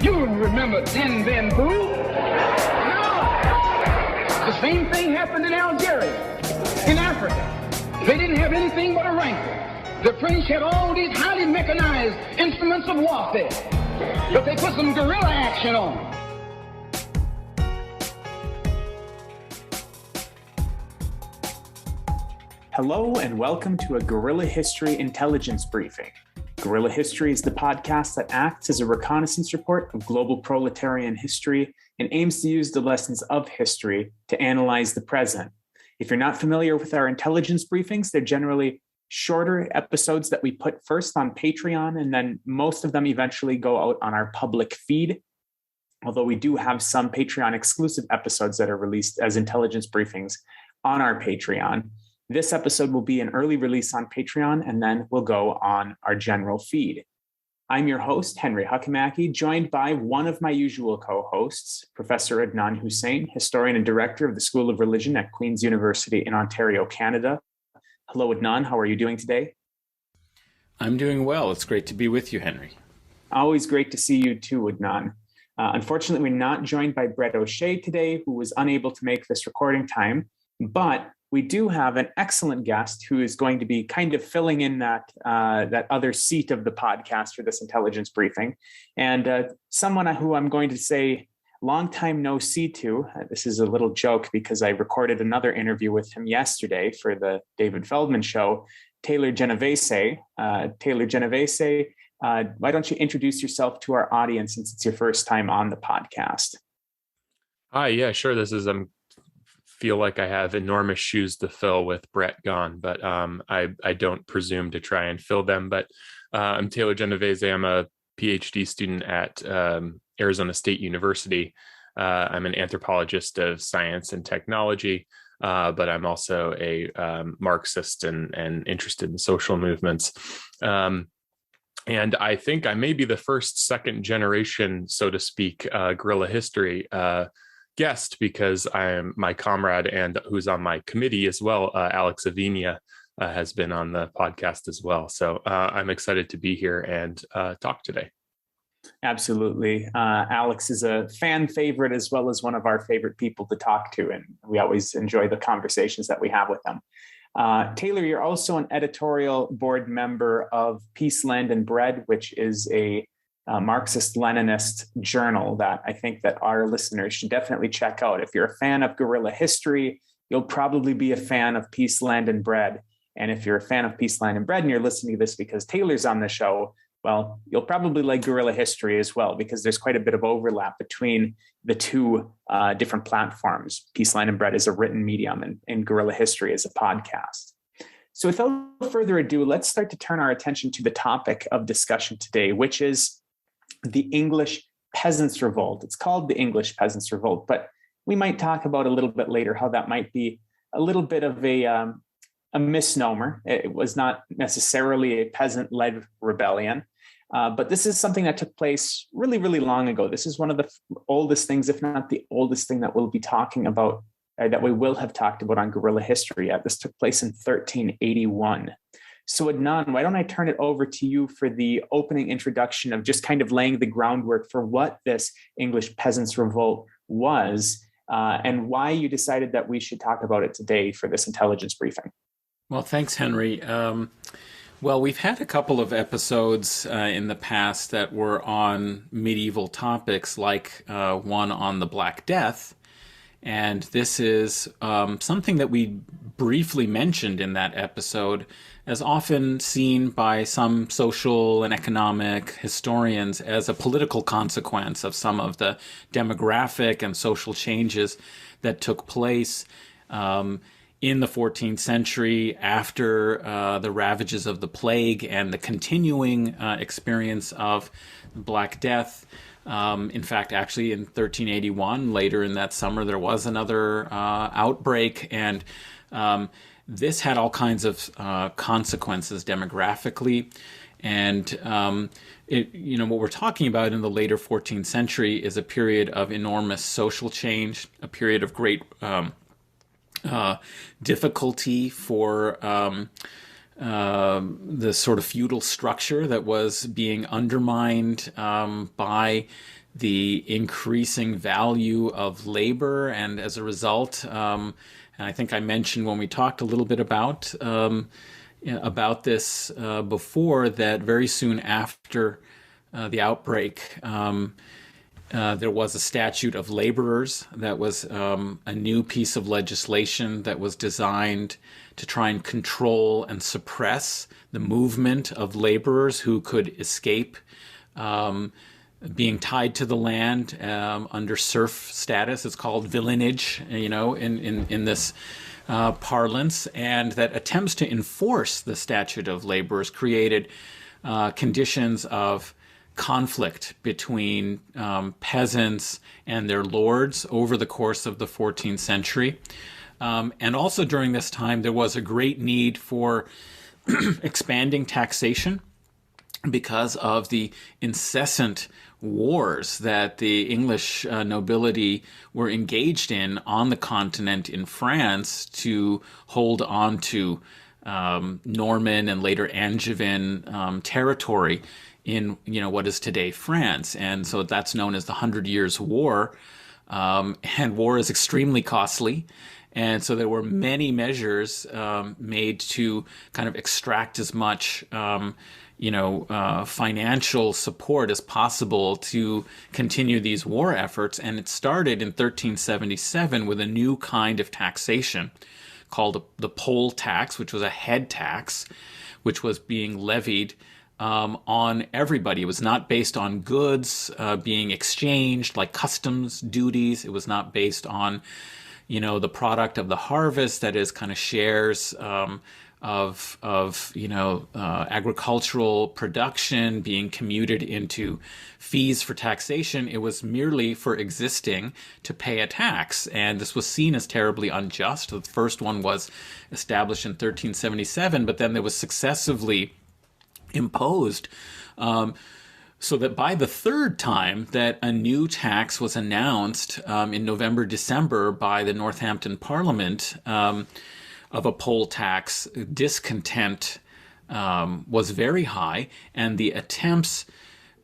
You remember Din Ben Phu? No. The same thing happened in Algeria, in Africa. They didn't have anything but a rifle. The French had all these highly mechanized instruments of warfare, but they put some guerrilla action on them. Hello and welcome to a Guerrilla History Intelligence Briefing. Guerrilla History is the podcast that acts as a reconnaissance report of global proletarian history and aims to use the lessons of history to analyze the present. If you're not familiar with our intelligence briefings, they're generally shorter episodes that we put first on Patreon, and then most of them eventually go out on our public feed. Although we do have some Patreon exclusive episodes that are released as intelligence briefings on our Patreon. This episode will be an early release on Patreon, and then will go on our general feed. I'm your host, Henry Hakamaki, joined by one of my usual co-hosts, Professor Adnan Husain, historian and director of the School of Religion at Queen's University in Ontario, Canada. Hello, Adnan. How are you doing today? I'm doing well. It's great to be with you, Henry. Always great to see you too, Adnan. Unfortunately, we're not joined by Breht today, who was unable to make this recording time, but we do have an excellent guest who is going to be kind of filling in that other seat of the podcast for this intelligence briefing, and someone who I'm going to say long time no see to. This is a little joke because I recorded another interview with him yesterday for the David Feldman show. Taylor Genovese. Taylor Genovese, why don't you introduce yourself to our audience since it's your first time on the podcast? Hi, yeah, sure. This is feel like I have enormous shoes to fill with Breht gone, but I don't presume to try and fill them. But I'm Taylor Genovese. I'm a PhD student at Arizona State University. I'm an anthropologist of science and technology, but I'm also a Marxist and interested in social movements. And I think I may be the first second generation, so to speak, guerrilla history guest, because I'm my comrade and who's on my committee as well, Alex Avinia, has been on the podcast as well. So I'm excited to be here and talk today. Absolutely. Alex is a fan favorite as well as one of our favorite people to talk to, and we always enjoy the conversations that we have with them. Taylor, you're also an editorial board member of Peace, Land, and Bread, which is a Marxist-Leninist journal that I think that our listeners should definitely check out. If you're a fan of guerrilla history, you'll probably be a fan of Peace, Land, and Bread. And if you're a fan of Peace, Land, and Bread and you're listening to this because Taylor's on the show, well, you'll probably like guerrilla history as well, because there's quite a bit of overlap between the two different platforms. Peace, Land, and Bread is a written medium, and guerrilla history is a podcast. So without further ado, let's start to turn our attention to the topic of discussion today, which is the English Peasants Revolt. It's called the English Peasants Revolt, but we might talk about a little bit later how that might be a little bit of a misnomer. It was not necessarily a peasant-led rebellion, but this is something that took place really, really long ago. This is one of the oldest things, if not the oldest thing that we'll be talking about, that we will have talked about on guerrilla history. This took place in 1381. So Adnan, why don't I turn it over to you for the opening introduction of just kind of laying the groundwork for what this English Peasants Revolt was, and why you decided that we should talk about it today for this intelligence briefing. Well, thanks, Henry. Well, we've had a couple of episodes in the past that were on medieval topics, like one on the Black Death. And this is something that we briefly mentioned in that episode, as often seen by some social and economic historians as a political consequence of some of the demographic and social changes that took place in the 14th century after the ravages of the plague and the continuing experience of Black Death. In fact, actually in 1381, later in that summer, there was another outbreak, and this had all kinds of consequences demographically. And what we're talking about in the later 14th century is a period of enormous social change, a period of great difficulty for the sort of feudal structure that was being undermined by the increasing value of labor, and as a result, and I think I mentioned when we talked a little bit about this before, that very soon after the outbreak, there was a statute of laborers that was a new piece of legislation that was designed to try and control and suppress the movement of laborers who could escape being tied to the land under serf status. It's called villenage, in this parlance, and that attempts to enforce the statute of laborers created conditions of conflict between peasants and their lords over the course of the 14th century. And also during this time, there was a great need for expanding taxation because of the incessant wars that the English nobility were engaged in on the continent in France to hold on to Norman and later Angevin territory in what is today France. And so that's known as the 100 Years' War. And war is extremely costly. And so there were many measures made to kind of extract as much financial support as possible to continue these war efforts. And it started in 1377 with a new kind of taxation called the poll tax, which was a head tax, which was being levied on everybody. It was not based on goods being exchanged like customs duties. It was not based on, the product of the harvest, that is kind of shares of agricultural production being commuted into fees for taxation. It was merely for existing to pay a tax, and this was seen as terribly unjust. The first one was established in 1377, but then there was successively imposed, so that by the third time that a new tax was announced in November, December by the Northampton Parliament of a poll tax, discontent was very high, and the attempts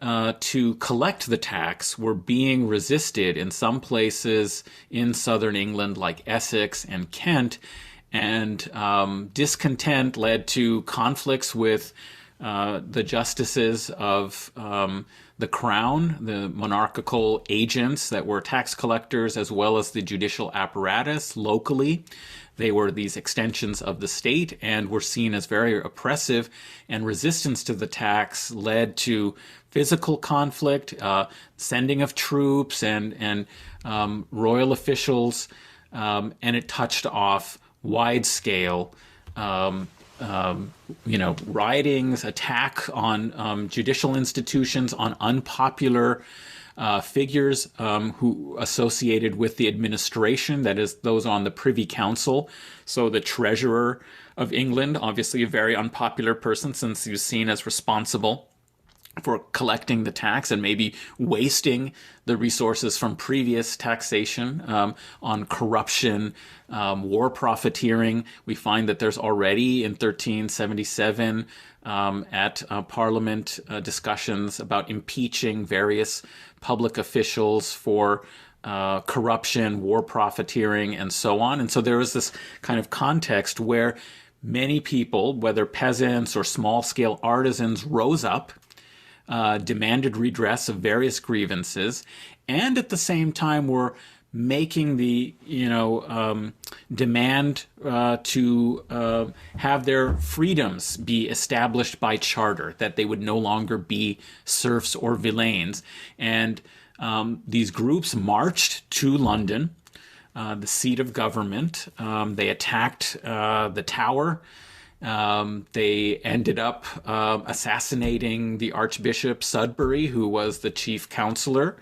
to collect the tax were being resisted in some places in southern England like Essex and Kent, and discontent led to conflicts with the justices of the crown, the monarchical agents that were tax collectors, as well as the judicial apparatus locally. They were these extensions of the state and were seen as very oppressive, and resistance to the tax led to physical conflict, sending of troops and royal officials, and it touched off wide-scale riotings, attack on judicial institutions, on unpopular figures who associated with the administration, that is, those on the Privy Council. So the Treasurer of England, obviously a very unpopular person, since he was seen as responsible for collecting the tax and maybe wasting the resources from previous taxation on corruption, war profiteering. We find that there's already in 1377 at Parliament discussions about impeaching various public officials for corruption, war profiteering, and so on. And so there was this kind of context where many people, whether peasants or small-scale artisans, rose up, demanded redress of various grievances, and at the same time were making the demand to have their freedoms be established by charter, that they would no longer be serfs or villeins. And these groups marched to London, the seat of government. They attacked the Tower. They ended up assassinating the Archbishop Sudbury, who was the chief counselor.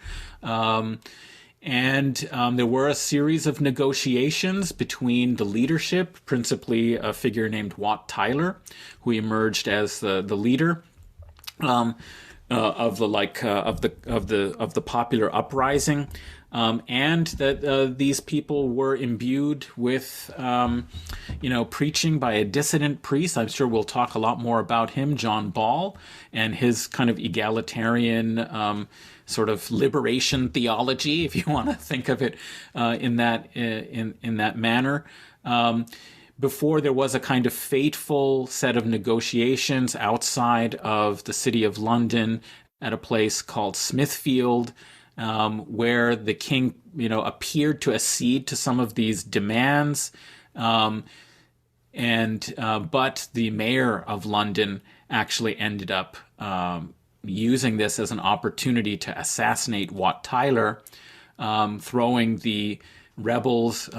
And there were a series of negotiations between the leadership, principally a figure named Wat Tyler, who emerged as the leader of the popular uprising. and that these people were imbued with, preaching by a dissident priest. I'm sure we'll talk a lot more about him, John Ball, and his kind of egalitarian sort of liberation theology, if you want to think of it in that manner. Before there was a kind of fateful set of negotiations outside of the city of London at a place called Smithfield, where the king, appeared to accede to some of these demands. But the mayor of London actually ended up using this as an opportunity to assassinate Wat Tyler, throwing the rebels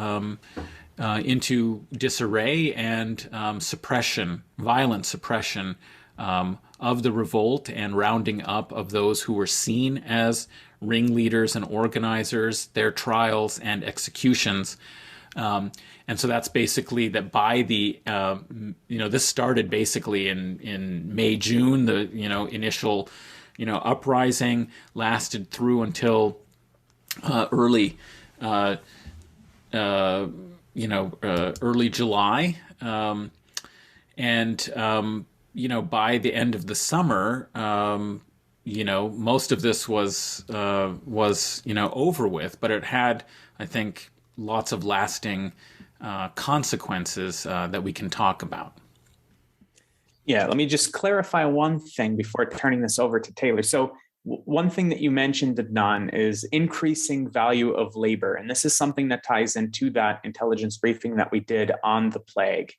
into disarray and violent suppression of the revolt, and rounding up of those who were seen as ringleaders and organizers, their trials and executions. And so that's basically that by the, this started basically in May, June. The, initial, uprising lasted through until early July. By the end of the summer, most of this was over with, but it had, I think, lots of lasting consequences that we can talk about. Yeah, let me just clarify one thing before turning this over to Taylor. So one thing that you mentioned, Adnan, is increasing value of labor. And this is something that ties into that intelligence briefing that we did on the plague.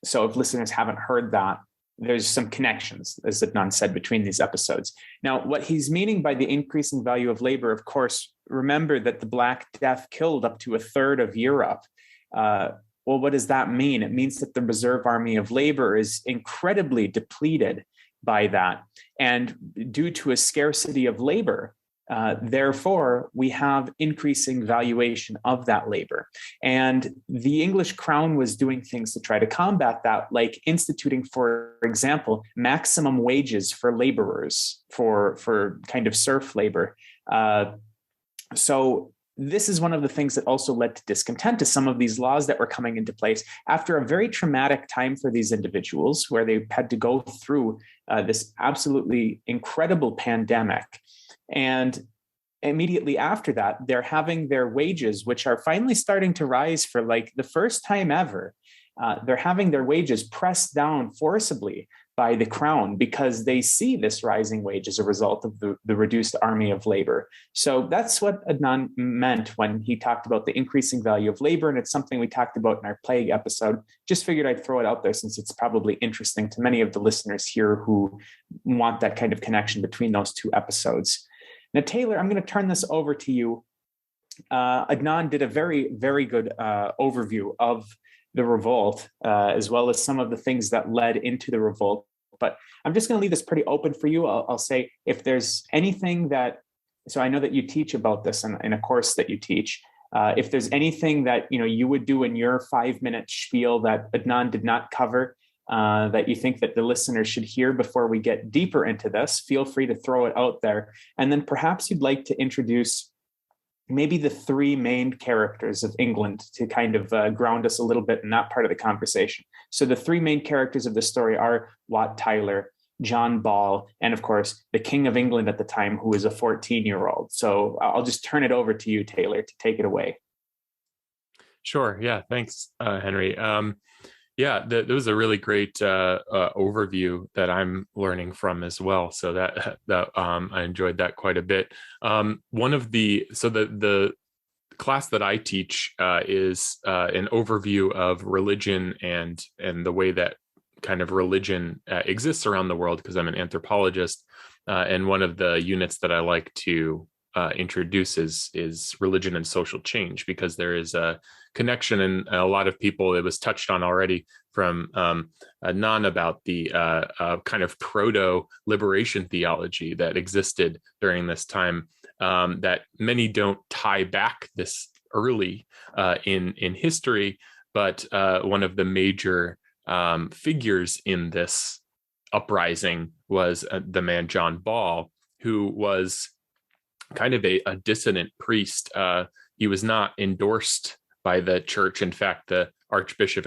So if listeners haven't heard that, there's some connections, as Adnan said, between these episodes. Now, what he's meaning by the increasing value of labor, of course, remember that the Black Death killed up to a third of Europe. Well, what does that mean? It means that the reserve army of labor is incredibly depleted by that. And due to a scarcity of labor, therefore, we have increasing valuation of that labor. And the English crown was doing things to try to combat that, like instituting, for example, maximum wages for laborers, for kind of serf labor. So this is one of the things that also led to discontent to some of these laws that were coming into place after a very traumatic time for these individuals, where they had to go through this absolutely incredible pandemic. And immediately after that, they're having their wages, which are finally starting to rise for like the first time ever. They're having their wages pressed down forcibly by the crown because they see this rising wage as a result of the reduced army of labor. So that's what Adnan meant when he talked about the increasing value of labor. And it's something we talked about in our plague episode. Just figured I'd throw it out there since it's probably interesting to many of the listeners here who want that kind of connection between those two episodes. Now, Taylor, I'm going to turn this over to you. Adnan did a very, very good overview of the revolt, as well as some of the things that led into the revolt. But I'm just going to leave this pretty open for you. I'll say if there's anything so I know that you teach about this in a course that you teach. If there's anything that you would do in your 5-minute spiel that Adnan did not cover, that you think that the listeners should hear before we get deeper into this, feel free to throw it out there. And then perhaps you'd like to introduce maybe the 3 main characters of England to kind of ground us a little bit in that part of the conversation. So the 3 main characters of the story are Wat Tyler, John Ball, and of course, the King of England at the time, who was a 14-year-old. So I'll just turn it over to you, Taylor, to take it away. Sure. Yeah. Thanks, Henry. That was a really great overview that I'm learning from as well. So that I enjoyed that quite a bit. The class that I teach is an overview of religion and the way that kind of religion exists around the world, because I'm an anthropologist. And one of the units that I like to introduce is religion and social change, because there is a connection, and a lot of people, it was touched on already from Adnan about the kind of proto-liberation theology that existed during this time, that many don't tie back this early in history, but one of the major figures in this uprising was the man John Ball, who was kind of a dissonant priest. He was not endorsed by the church. In fact, the Archbishop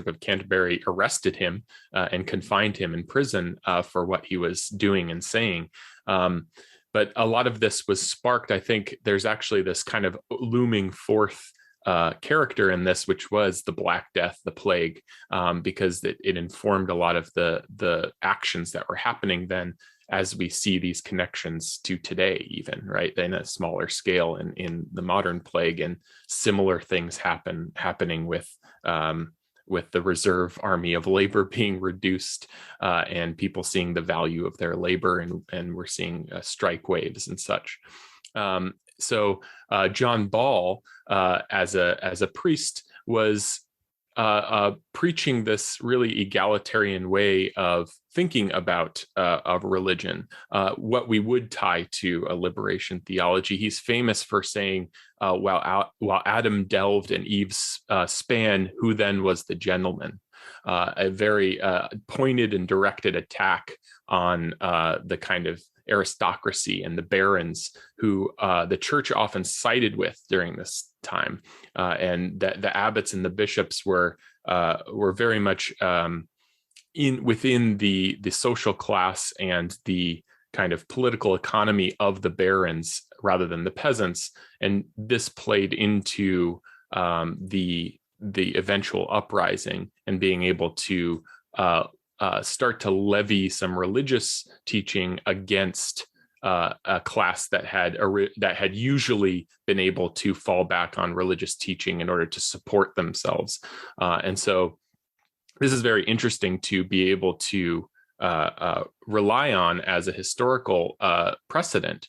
of Canterbury arrested him and confined him in prison for what he was doing and saying. But a lot of this was sparked. I think there's actually this kind of looming fourth character in this, which was the Black Death, the plague, because it informed a lot of the actions that were happening then, as we see these connections to today, even, right, in a smaller scale in the modern plague, and similar things happening with the reserve army of labor being reduced, and people seeing the value of their labor, and we're seeing strike waves and such. So John Ball, as a priest, was preaching this really egalitarian way of thinking about of religion, what we would tie to a liberation theology. He's famous for saying, while Adam delved and Eve span, who then was the gentleman? A very pointed and directed attack on the kind of aristocracy and the barons who the church often sided with during this time, and that the abbots and the bishops were very much within the social class and the kind of political economy of the barons rather than the peasants, and this played into the eventual uprising and being able to start to levy some religious teaching against a class that had usually been able to fall back on religious teaching in order to support themselves. And so this is very interesting to be able to rely on as a historical precedent,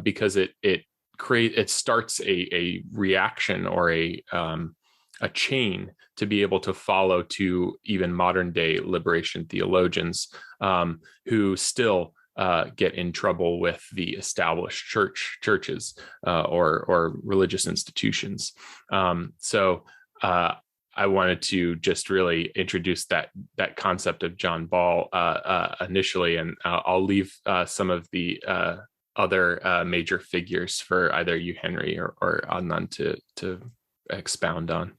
because it starts a reaction or a chain to be able to follow to even modern day liberation theologians who still get in trouble with the established churches or religious institutions. So I wanted to just really introduce that concept of John Ball initially, and I'll leave some of the other major figures for either you, Henry, or Adnan to expound on.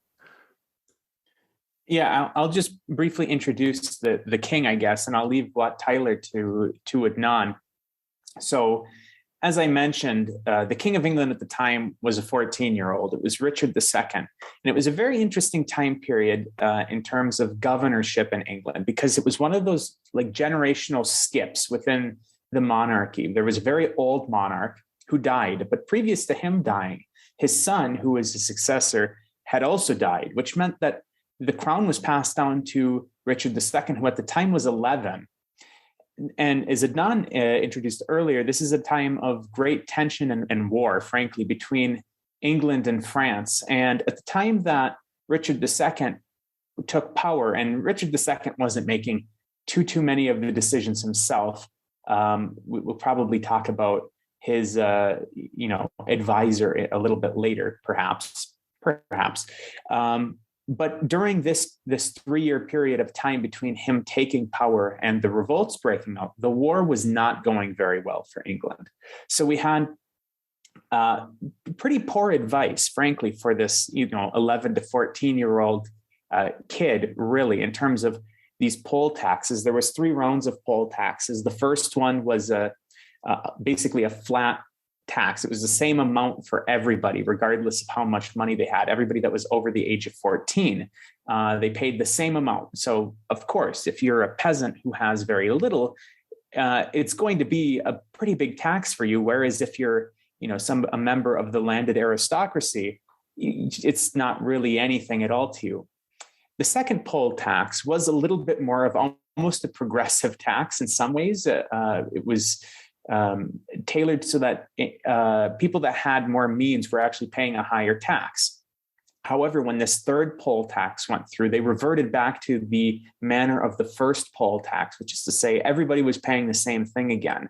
Yeah, I'll just briefly introduce the king, I guess, and I'll leave Tyler to Adnan. So, as I mentioned, the King of England at the time was a 14-year-old. It was Richard II. And it was a very interesting time period in terms of governorship in England, because it was one of those like generational skips within the monarchy. There was a very old monarch who died, but previous to him dying, his son, who was his successor, had also died, which meant that the crown was passed down to Richard II, who at the time was 11. And as Adnan introduced earlier, this is a time of great tension and war, frankly, between England and France. And at the time that Richard II took power, and Richard II wasn't making too many of the decisions himself. We'll probably talk about his, advisor a little bit later, perhaps. But during this 3-year period of time between him taking power and the revolts breaking out, the war was not going very well for England. So we had pretty poor advice, frankly, for this 11 to 14-year-old kid, really, in terms of these poll taxes. There was 3 rounds of poll taxes. The first one was basically a flat tax. It was the same amount for everybody, regardless of how much money they had. Everybody that was over the age of 14, they paid the same amount. So, of course, if you're a peasant who has very little, it's going to be a pretty big tax for you. Whereas if you're, a member of the landed aristocracy, it's not really anything at all to you. The second poll tax was a little bit more of almost a progressive tax in some ways. It was tailored so that people that had more means were actually paying a higher tax. However, when this third poll tax went through, they reverted back to the manner of the first poll tax, which is to say everybody was paying the same thing again.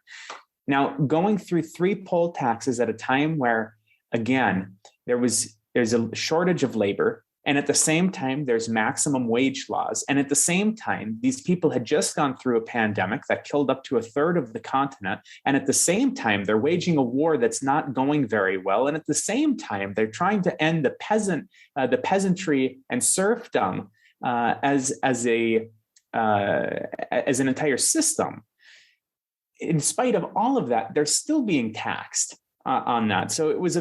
Now, going through 3 poll taxes at a time where, again, there's a shortage of labor, And at the same time, there's maximum wage laws. And at the same time, these people had just gone through a pandemic that killed up to a third of the continent. And at the same time, they're waging a war that's not going very well. And at the same time, they're trying to end the peasantry and serfdom as an entire system. In spite of all of that, they're still being taxed on that. So it was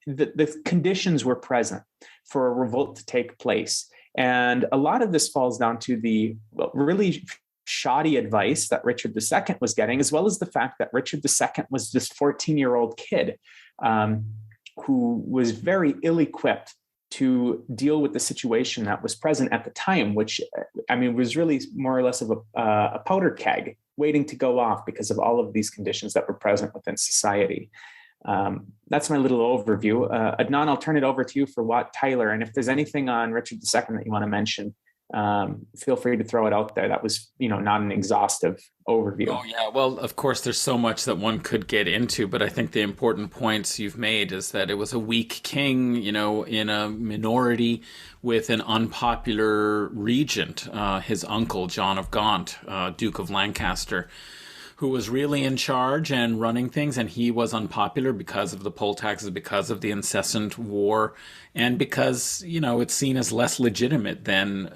the conditions were present for a revolt to take place. And a lot of this falls down to the really shoddy advice that Richard II was getting, as well as the fact that Richard II was this 14-year-old kid who was very ill-equipped to deal with the situation that was present at the time, which, I mean, was really more or less of a powder keg waiting to go off because of all of these conditions that were present within society. That's my little overview. Adnan, I'll turn it over to you for Wat Tyler. And if there's anything on Richard II that you want to mention, feel free to throw it out there. That was, not an exhaustive overview. Oh, yeah. Well, of course, there's so much that one could get into, but I think the important points you've made is that it was a weak king, in a minority with an unpopular regent, his uncle, John of Gaunt, Duke of Lancaster, who was really in charge and running things, and he was unpopular because of the poll taxes, because of the incessant war, and because, it's seen as less legitimate than,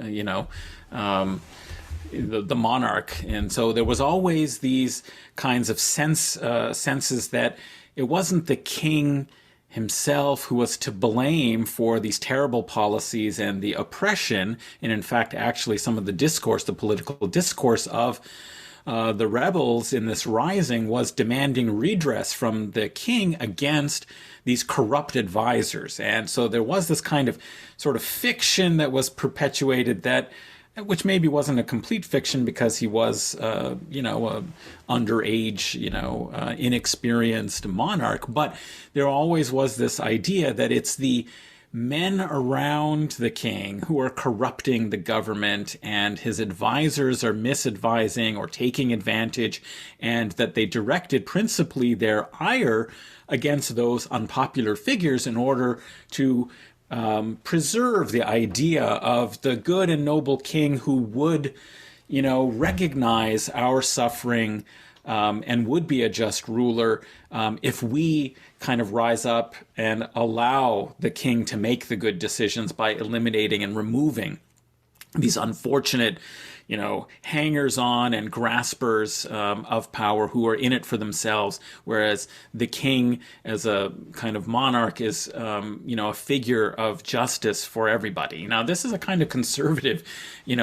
the monarch. And so there was always these kinds of senses that it wasn't the king himself who was to blame for these terrible policies and the oppression, and in fact, actually some of the political discourse of the rebels in this rising was demanding redress from the king against these corrupt advisors. And so there was this kind of sort of fiction that was perpetuated which maybe wasn't a complete fiction because he was, a underage, inexperienced monarch. But there always was this idea that it's the men around the king who are corrupting the government, and his advisors are misadvising or taking advantage, and that they directed principally their ire against those unpopular figures in order to preserve the idea of the good and noble king who would, recognize our suffering and would be a just ruler if we kind of rise up and allow the king to make the good decisions by eliminating and removing these unfortunate, hangers-on and graspers of power who are in it for themselves, whereas the king, as a kind of monarch, is, a figure of justice for everybody. Now, this is a kind of conservative,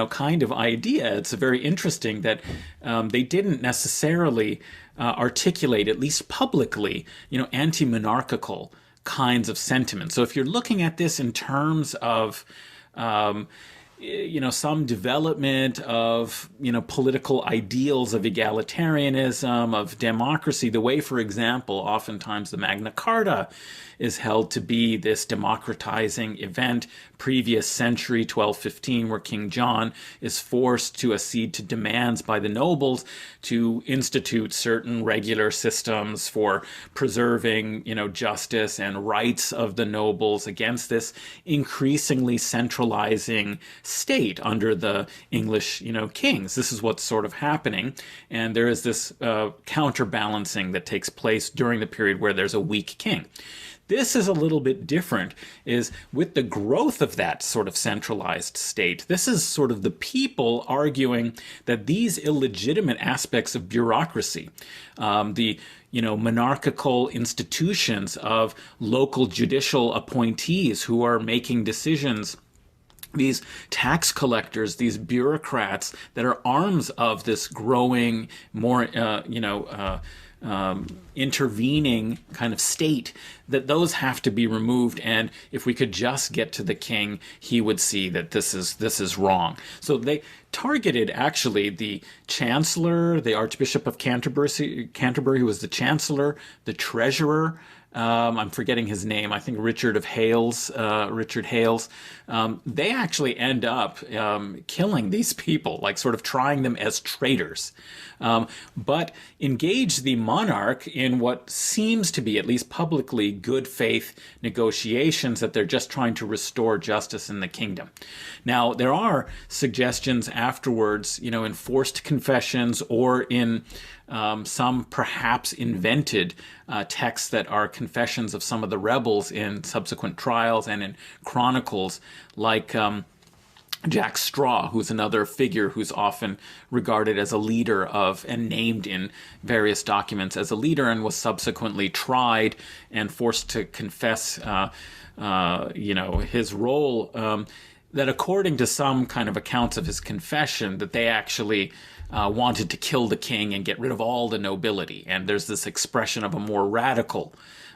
kind of idea. It's very interesting that they didn't necessarily articulate, at least publicly, anti-monarchical kinds of sentiments. So if you're looking at this in terms of some development of, political ideals of egalitarianism, of democracy, the way, for example, oftentimes the Magna Carta is held to be this democratizing event, previous century, 1215, where King John is forced to accede to demands by the nobles to institute certain regular systems for preserving, justice and rights of the nobles against this increasingly centralizing state under the English, kings. This is what's sort of happening. And there is this counterbalancing that takes place during the period where there's a weak king. This is a little bit different, is with the growth of that sort of centralized state. This is sort of the people arguing that these illegitimate aspects of bureaucracy, the monarchical institutions of local judicial appointees who are making decisions, these tax collectors, these bureaucrats that are arms of this growing, more, intervening kind of state, that those have to be removed. And if we could just get to the king, he would see that this is wrong. So they targeted actually the chancellor, the Archbishop of Canterbury, who was the chancellor, the treasurer, I'm forgetting his name. I think Richard Hales. They actually end up killing these people, like sort of trying them as traitors, but engage the monarch in what seems to be, at least publicly, good faith negotiations that they're just trying to restore justice in the kingdom. Now, there are suggestions afterwards, in forced confessions or in some perhaps invented texts that are confessions of some of the rebels in subsequent trials and in chronicles, like Jack Straw, who's another figure who's often regarded as a leader of, and named in various documents as a leader, and was subsequently tried and forced to confess, his role. That according to some kind of accounts of his confession, that they actually wanted to kill the king and get rid of all the nobility. And there's this expression of a more radical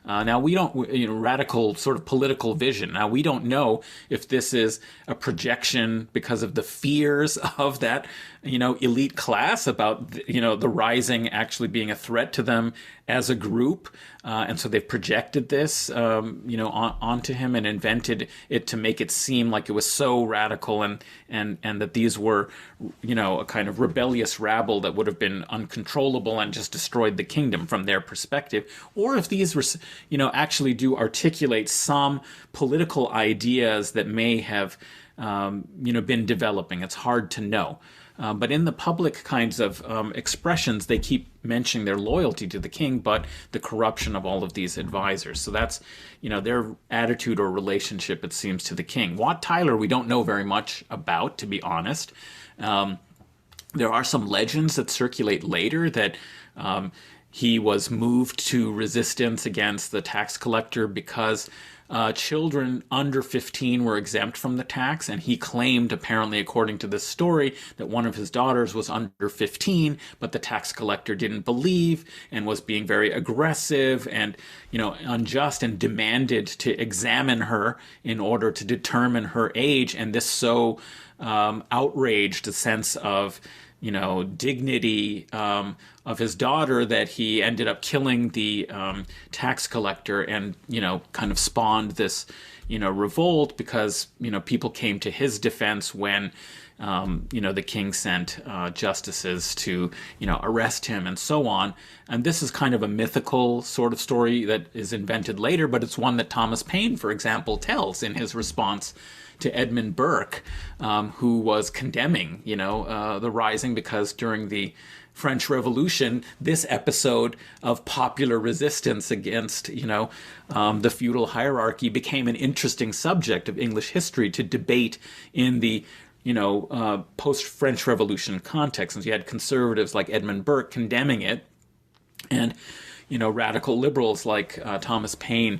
radical sort of political vision. Now, we don't know if this is a projection because of the fears of that, elite class about, the rising actually being a threat to them as a group. And so they've projected this, onto him and invented it to make it seem like it was so radical and that these were, a kind of rebellious rabble that would have been uncontrollable and just destroyed the kingdom from their perspective. Or if these were, actually do articulate some political ideas that may have, been developing. It's hard to know. But in the public kinds of expressions, they keep mentioning their loyalty to the king, but the corruption of all of these advisors. So that's, their attitude or relationship, it seems, to the king. Wat Tyler, we don't know very much about, to be honest. There are some legends that circulate later that he was moved to resistance against the tax collector because children under 15 were exempt from the tax, and he claimed, apparently according to this story, that one of his daughters was under 15, but the tax collector didn't believe and was being very aggressive and, unjust, and demanded to examine her in order to determine her age. And this so outraged the sense of dignity of his daughter that he ended up killing the tax collector, and kind of spawned this revolt because people came to his defense when the king sent justices to arrest him and so on. And this is kind of a mythical sort of story that is invented later, but it's one that Thomas Paine, for example, tells in his response to Edmund Burke, who was condemning, the rising, because during the French Revolution, this episode of popular resistance against, the feudal hierarchy became an interesting subject of English history to debate in the, post-French Revolution context. And so you had conservatives like Edmund Burke condemning it, and, radical liberals like Thomas Paine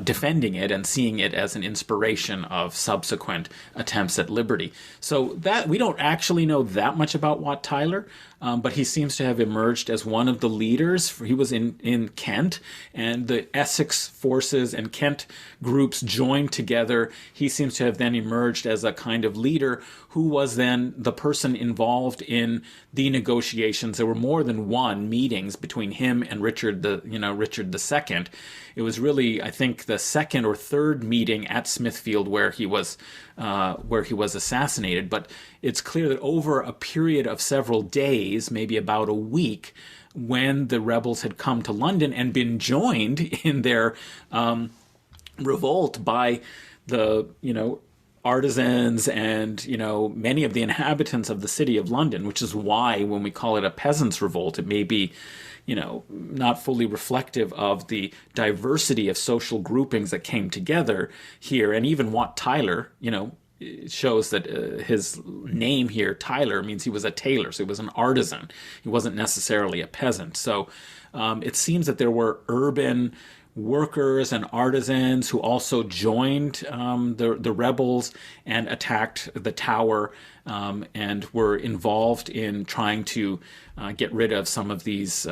defending it and seeing it as an inspiration of subsequent attempts at liberty. So that we don't actually know that much about Wat Tyler, but he seems to have emerged as one of the leaders. He was in Kent, and the Essex forces and Kent groups joined together. He seems to have then emerged as a kind of leader who was then the person involved in the negotiations. There were more than one meetings between him and Richard II. It was really, I think, the second or third meeting at Smithfield where he was assassinated. But it's clear that over a period of several days, maybe about a week, when the rebels had come to London and been joined in their revolt by the artisans and many of the inhabitants of the city of London, which is why when we call it a peasants' revolt, it may be not fully reflective of the diversity of social groupings that came together here. And even Wat Tyler, it shows that his name here, Tyler, means he was a tailor, so he was an artisan. He wasn't necessarily a peasant. So it seems that there were urban workers and artisans who also joined the rebels and attacked the tower and were involved in trying to get rid of some of these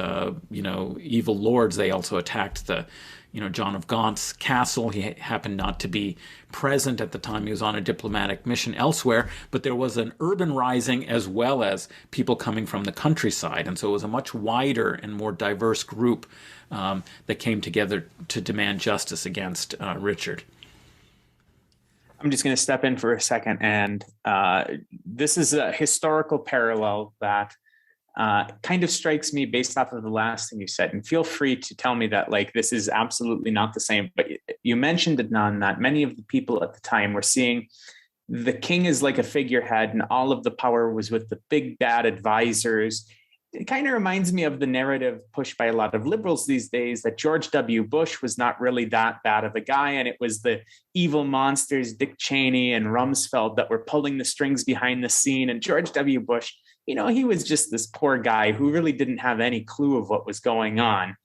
evil lords. They also attacked the John of Gaunt's castle. He happened not to be present at the time. He was on a diplomatic mission elsewhere, but there was an urban rising as well as people coming from the countryside. And so it was a much wider and more diverse group that came together to demand justice against Richard. I'm just going to step in for a second. And this is a historical parallel that kind of strikes me based off of the last thing you said. And feel free to tell me that this is absolutely not the same. But you mentioned, Adnan, that many of the people at the time were seeing the king as like a figurehead and all of the power was with the big bad advisors. It kind of reminds me of the narrative pushed by a lot of liberals these days that George W. Bush was not really that bad of a guy. And it was the evil monsters, Dick Cheney and Rumsfeld, that were pulling the strings behind the scene. And George W. Bush, he was just this poor guy who really didn't have any clue of what was going on.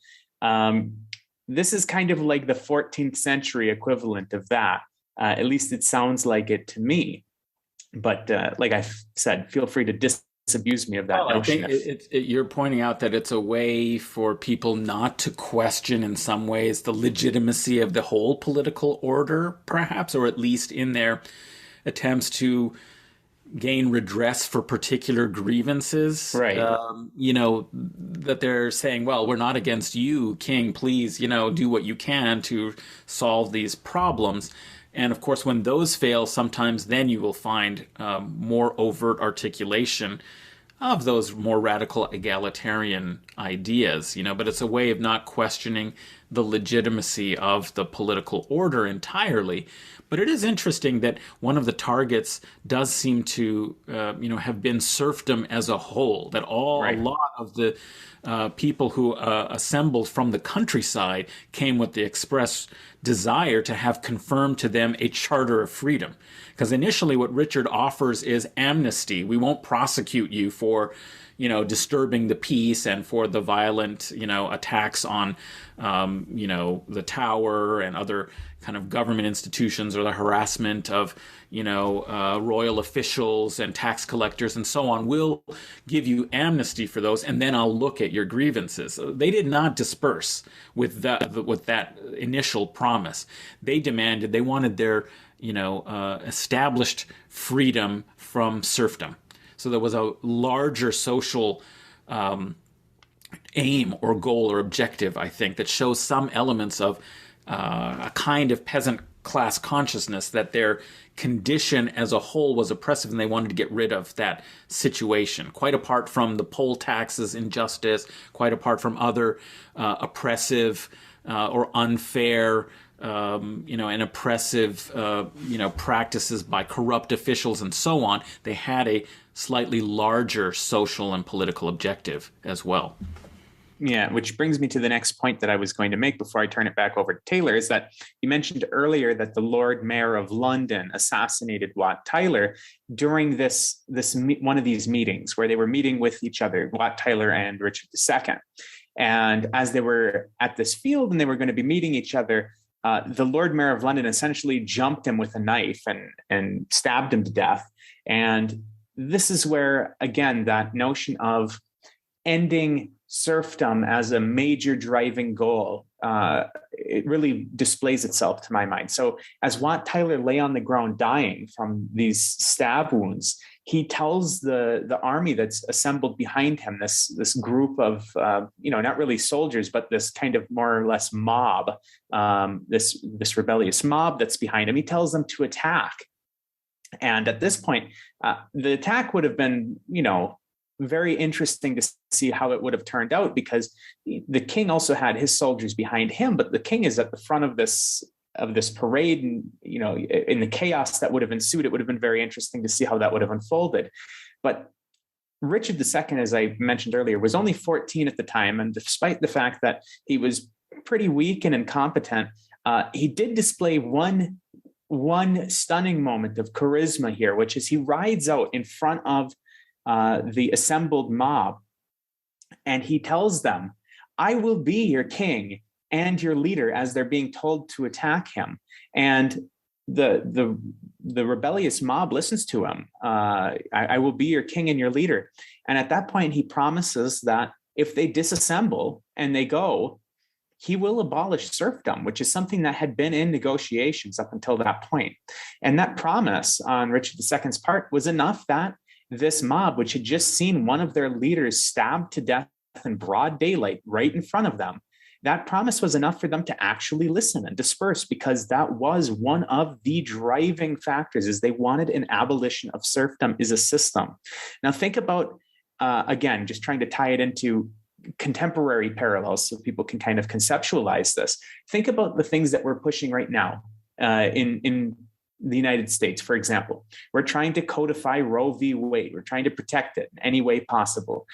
This is kind of like the 14th century equivalent of that. At least it sounds like it to me. But like I said, feel free to disabuse me of that notion. I think you're pointing out that it's a way for people not to question in some ways the legitimacy of the whole political order, perhaps, or at least in their attempts to gain redress for particular grievances. Right. That they're saying, well, we're not against you, King, please, do what you can to solve these problems. And of course, when those fail, sometimes then you will find more overt articulation of those more radical egalitarian ideas, but it's a way of not questioning the legitimacy of the political order entirely. But it is interesting that one of the targets does seem to, have been serfdom as a whole, that a lot of the people who assembled from the countryside came with the express desire to have confirmed to them a charter of freedom. Because initially what Richard offers is amnesty. We won't prosecute you for, disturbing the peace and for the violent, attacks on, the Tower and other kind of government institutions, or the harassment of, royal officials and tax collectors and so on. We'll give you amnesty for those, and then I'll look at your grievances. They did not disperse with that initial promise. They wanted their, established freedom from serfdom. So there was a larger social aim or goal or objective, I think, that shows some elements of a kind of peasant class consciousness that their condition as a whole was oppressive and they wanted to get rid of that situation, quite apart from the poll taxes injustice, quite apart from other oppressive or unfair and oppressive, practices by corrupt officials and so on. They had a slightly larger social and political objective as well. Yeah, which brings me to the next point that I was going to make before I turn it back over to Taylor, is that you mentioned earlier that the Lord Mayor of London assassinated Wat Tyler during this one of these meetings where they were meeting with each other, Wat Tyler and Richard II. And as they were at this field and they were going to be meeting each other, the Lord Mayor of London essentially jumped him with a knife and stabbed him to death. And this is where, again, that notion of ending serfdom as a major driving goal, it really displays itself to my mind. So as Wat Tyler lay on the ground dying from these stab wounds, he tells the army that's assembled behind him, this group of, not really soldiers, but this kind of more or less mob, this rebellious mob that's behind him, he tells them to attack. And at this point, the attack would have been, very interesting to see how it would have turned out, because the king also had his soldiers behind him, but the king is at the front of this parade, and in the chaos that would have ensued, it would have been very interesting to see how that would have unfolded. But Richard II, as I mentioned earlier, was only 14 at the time, and despite the fact that he was pretty weak and incompetent, he did display one stunning moment of charisma here, which is he rides out in front of the assembled mob, and he tells them, "I will be your king and your leader," as they're being told to attack him. And the rebellious mob listens to him. I will be your king and your leader. And at that point, he promises that if they disassemble and they go, he will abolish serfdom, which is something that had been in negotiations up until that point. And that promise on Richard II's part was enough that this mob, which had just seen one of their leaders stabbed to death in broad daylight right in front of them, that promise was enough for them to actually listen and disperse, because that was one of the driving factors, is they wanted an abolition of serfdom as a system. Now think about, again, just trying to tie it into contemporary parallels so people can kind of conceptualize this. Think about the things that we're pushing right now in the United States, for example. We're trying to codify Roe v. Wade. We're trying to protect it in any way possible.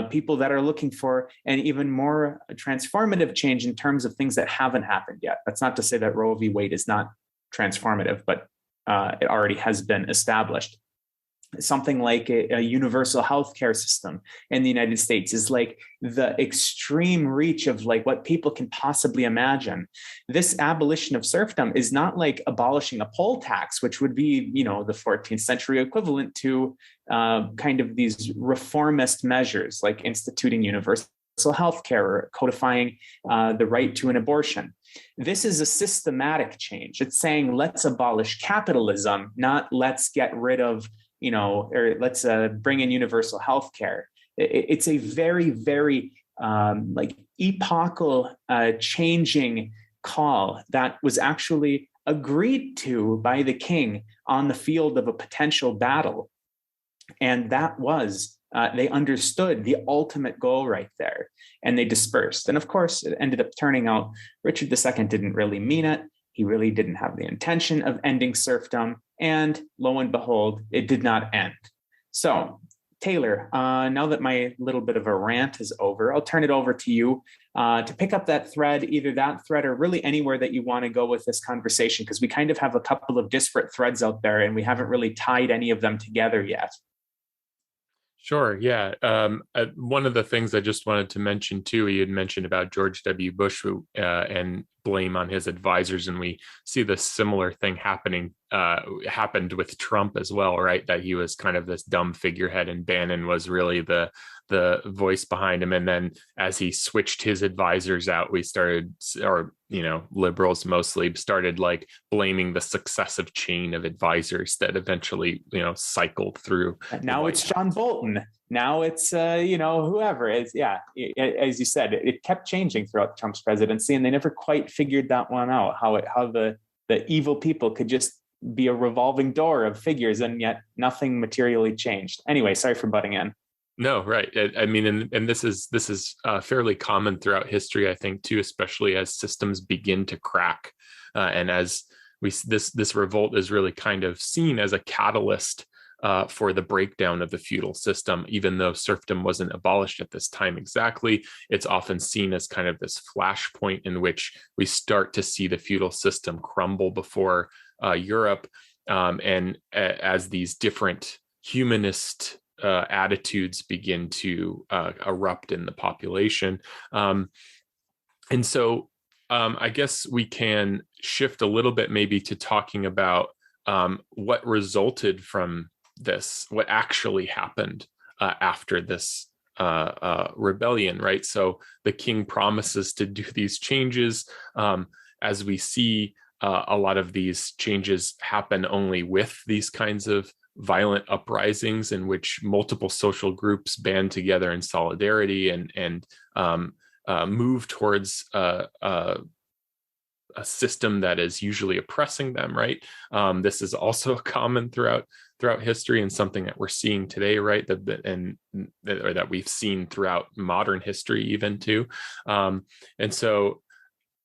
People that are looking for an even more transformative change in terms of things that haven't happened yet. That's not to say that Roe v. Wade is not transformative, but it already has been established. Something like a universal healthcare system in the United States is like the extreme reach of like what people can possibly imagine. This abolition of serfdom is not like abolishing a poll tax, which would be, the 14th century equivalent to kind of these reformist measures like instituting universal healthcare or codifying the right to an abortion. This is a systematic change. It's saying let's abolish capitalism, not let's get rid of or let's bring in universal health care. It's a very, very epochal changing call that was actually agreed to by the king on the field of a potential battle. And that was, they understood the ultimate goal right there, and they dispersed. And of course, it ended up turning out Richard II didn't really mean it. He really didn't have the intention of ending serfdom. And lo and behold, it did not end. So, Taylor, now that my little bit of a rant is over, I'll turn it over to you to pick up that thread, either that thread or really anywhere that you want to go with this conversation, because we kind of have a couple of disparate threads out there and we haven't really tied any of them together yet. Sure. Yeah. One of the things I just wanted to mention too, you had mentioned about George W. Bush and blame on his advisors, and we see this similar thing happened with Trump as well, right? That he was kind of this dumb figurehead, and Bannon was really the voice behind him. And then as he switched his advisors out, we started, or liberals mostly started like blaming the successive chain of advisors that eventually cycled through. Now it's John Bolton. Now it's whoever. It's, yeah, as you said, it kept changing throughout Trump's presidency, and they never quite figured that one out. How the evil people could just be a revolving door of figures, and yet nothing materially changed. Anyway, sorry for butting in. No, right. I mean, and this is fairly common throughout history, I think, too, especially as systems begin to crack, and as this revolt is really kind of seen as a catalyst for the breakdown of the feudal system. Even though serfdom wasn't abolished at this time exactly, it's often seen as kind of this flashpoint in which we start to see the feudal system crumble before Europe, and as these different humanist attitudes begin to erupt in the population. And so I guess we can shift a little bit maybe to talking about what resulted from this, what actually happened after this rebellion, right? So the king promises to do these changes. As we see, a lot of these changes happen only with these kinds of violent uprisings in which multiple social groups band together in solidarity and move towards a system that is usually oppressing them, right? This is also common throughout history, and something that we're seeing today, right? Or that we've seen throughout modern history even too. And so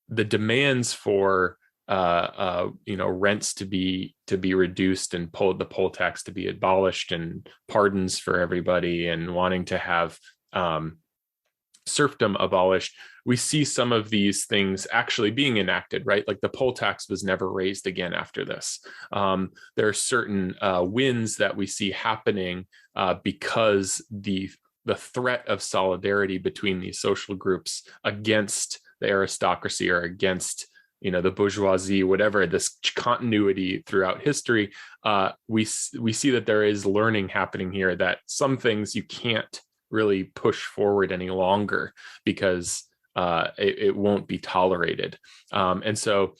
the demands for rents to be reduced and the poll tax to be abolished and pardons for everybody and wanting to have serfdom abolished, we see some of these things actually being enacted, right? Like the poll tax was never raised again after this. There are certain wins that we see happening because the threat of solidarity between these social groups against the aristocracy or against the bourgeoisie, whatever, this continuity throughout history, we see that there is learning happening here, that some things you can't really push forward any longer because it won't be tolerated. And so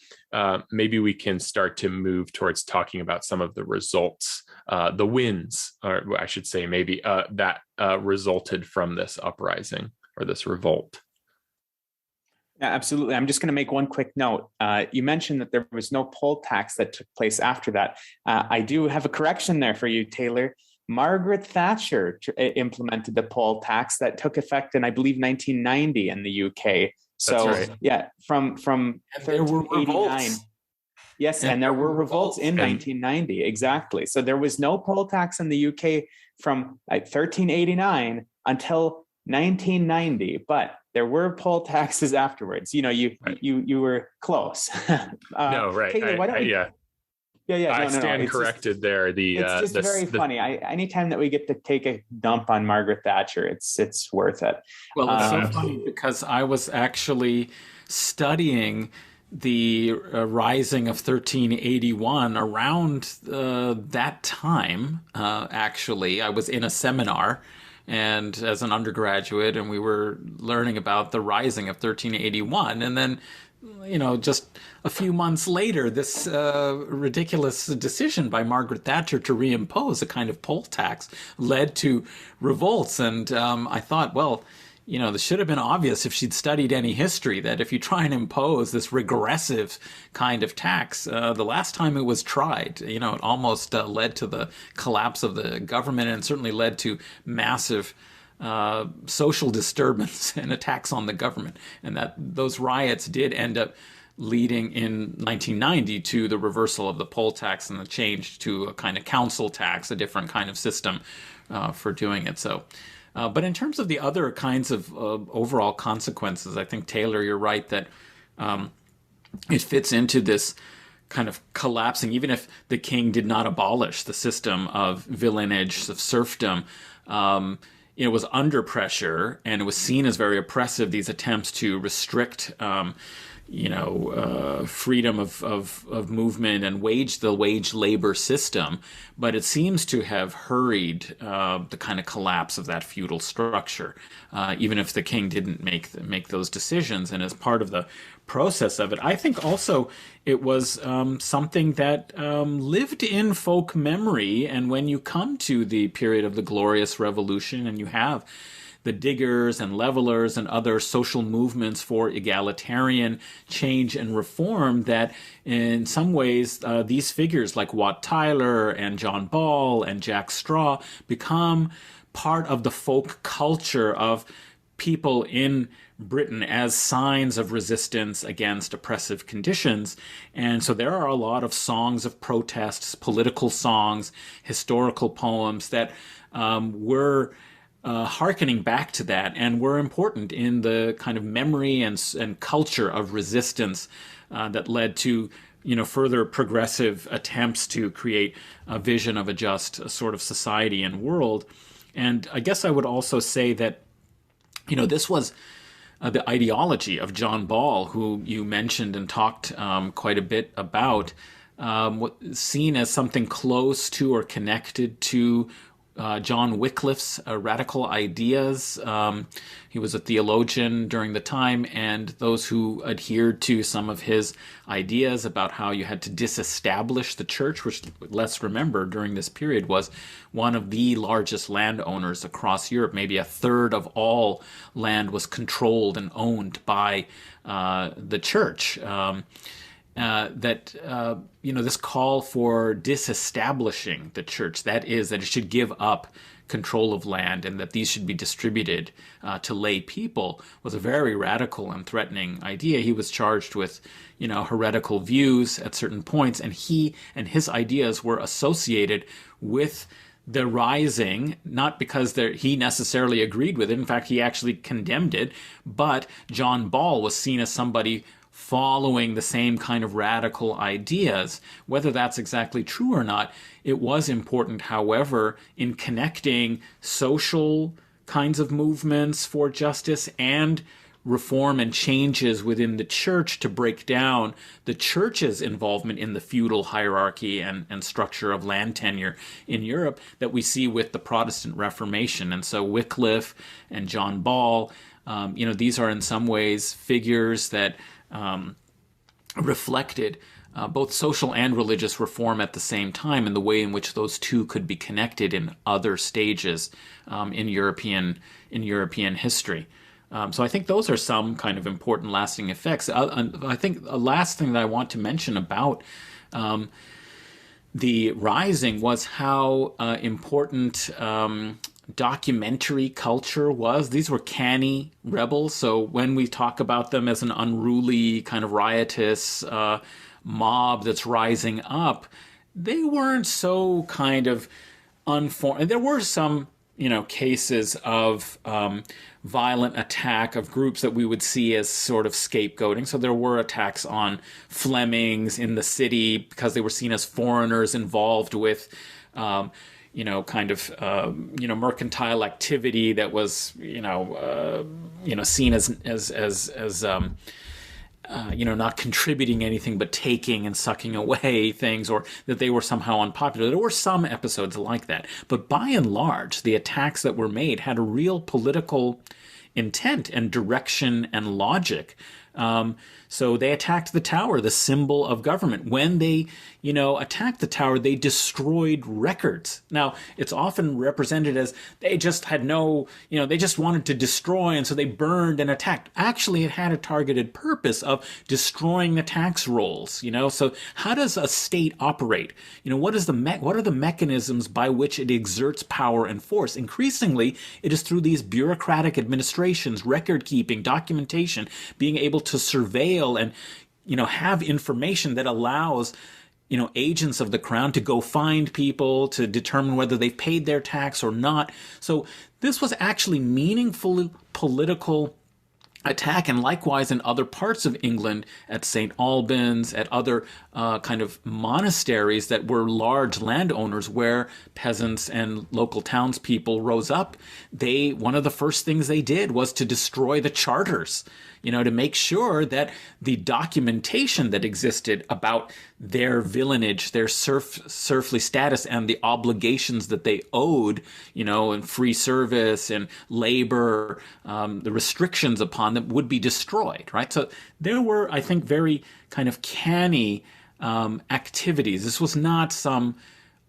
maybe we can start to move towards talking about some of the results, the wins, or I should say maybe that resulted from this uprising or this revolt. Yeah, absolutely. I'm just going to make one quick note. You mentioned that there was no poll tax that took place after that. I do have a correction there for you, Taylor. Margaret Thatcher implemented the poll tax that took effect in, I believe, 1990 in the UK. So, right. Yeah, from 1389. Yes, and there were revolts in 1990, exactly. So there was no poll tax in the UK from 1389 until 1990, but there were poll taxes afterwards. You were close. No, right. Taylor, I stand corrected there. It's just very funny. Anytime that we get to take a dump on Margaret Thatcher, it's worth it. Well, it's so funny because I was actually studying the rising of 1381 around that time. Actually, I was in a seminar and as an undergraduate, and we were learning about the rising of 1381, and then just a few months later, this ridiculous decision by Margaret Thatcher to reimpose a kind of poll tax led to revolts. And I thought, well, this should have been obvious if she'd studied any history, that if you try and impose this regressive kind of tax, the last time it was tried, it almost led to the collapse of the government, and certainly led to massive social disturbance and attacks on the government, and that those riots did end up leading in 1990 to the reversal of the poll tax and the change to a kind of council tax, a different kind of system for doing it. So, but in terms of the other kinds of overall consequences, I think, Taylor, you're right that it fits into this kind of collapsing, even if the king did not abolish the system of villeinage, of serfdom. It was under pressure, and it was seen as very oppressive, these attempts to restrict, freedom of movement and the wage labor system. But it seems to have hurried the kind of collapse of that feudal structure, even if the king didn't make those decisions. And as part of the process of it, I think also it was something that lived in folk memory. And when you come to the period of the Glorious Revolution and you have the diggers and levelers and other social movements for egalitarian change and reform, that in some ways these figures like Wat Tyler and John Ball and Jack Straw become part of the folk culture of people in Britain as signs of resistance against oppressive conditions. And so there are a lot of songs of protests, political songs, historical poems that were hearkening back to that and were important in the kind of memory and culture of resistance that led to further progressive attempts to create a vision of a just sort of society and world. And I guess I would also say that this was the ideology of John Ball, who you mentioned and talked quite a bit about, seen as something close to or connected to John Wycliffe's radical ideas. He was a theologian during the time, and those who adhered to some of his ideas about how you had to disestablish the church, which, let's remember, during this period was one of the largest landowners across Europe. Maybe a third of all land was controlled and owned by the church. This call for disestablishing the church, that it should give up control of land and that these should be distributed to lay people, was a very radical and threatening idea. He was charged with, heretical views at certain points, and he and his ideas were associated with the rising, not because he necessarily agreed with it. In fact, he actually condemned it, but John Ball was seen as somebody following the same kind of radical ideas. Whether that's exactly true or not, it was important, however, in connecting social kinds of movements for justice and reform and changes within the church to break down the church's involvement in the feudal hierarchy and structure of land tenure in Europe that we see with the Protestant Reformation. And so Wycliffe and John Ball, these are in some ways figures that reflected both social and religious reform at the same time, and the way in which those two could be connected in other stages in European history. So I think those are some kind of important lasting effects. I think the last thing that I want to mention about the Rising was how important documentary culture was. These were canny rebels. So when we talk about them as an unruly, kind of riotous mob that's rising up, they weren't so kind of unformed. There were some cases of violent attack of groups that we would see as sort of scapegoating. So there were attacks on Flemings in the city because they were seen as foreigners involved with, mercantile activity that was, seen as not contributing anything but taking and sucking away things, or that they were somehow unpopular. There were some episodes like that. But by and large, the attacks that were made had a real political intent and direction and logic. So they attacked the tower, the symbol of government. When they, attacked the tower, they destroyed records. Now, it's often represented as they just had they just wanted to destroy, and so they burned and attacked. Actually, it had a targeted purpose of destroying the tax rolls, So how does a state operate? What are the mechanisms by which it exerts power and force? Increasingly, it is through these bureaucratic administrations, record keeping, documentation, being able to surveil and have information that allows agents of the crown to go find people, to determine whether they've paid their tax or not. So this was actually meaningful political attack, and likewise in other parts of England, at St. Albans, at other kind of monasteries that were large landowners where peasants and local townspeople rose up. One of the first things they did was to destroy the charters, to make sure that the documentation that existed about their villanage, their serfly status, and the obligations that they owed, in free service and labor, the restrictions upon them would be destroyed, right? So there were, I think, very kind of canny activities. This was not some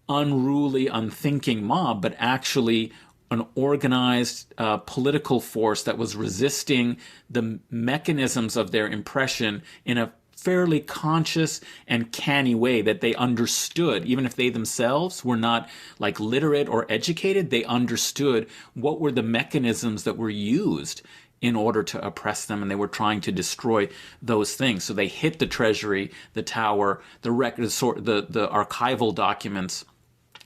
unruly, unthinking mob, but actually an organized political force that was resisting the mechanisms of their impression in a fairly conscious and canny way that they understood. Even if they themselves were not like literate or educated, they understood what were the mechanisms that were used in order to oppress them, and they were trying to destroy those things. So they hit the treasury, the tower, the archival documents.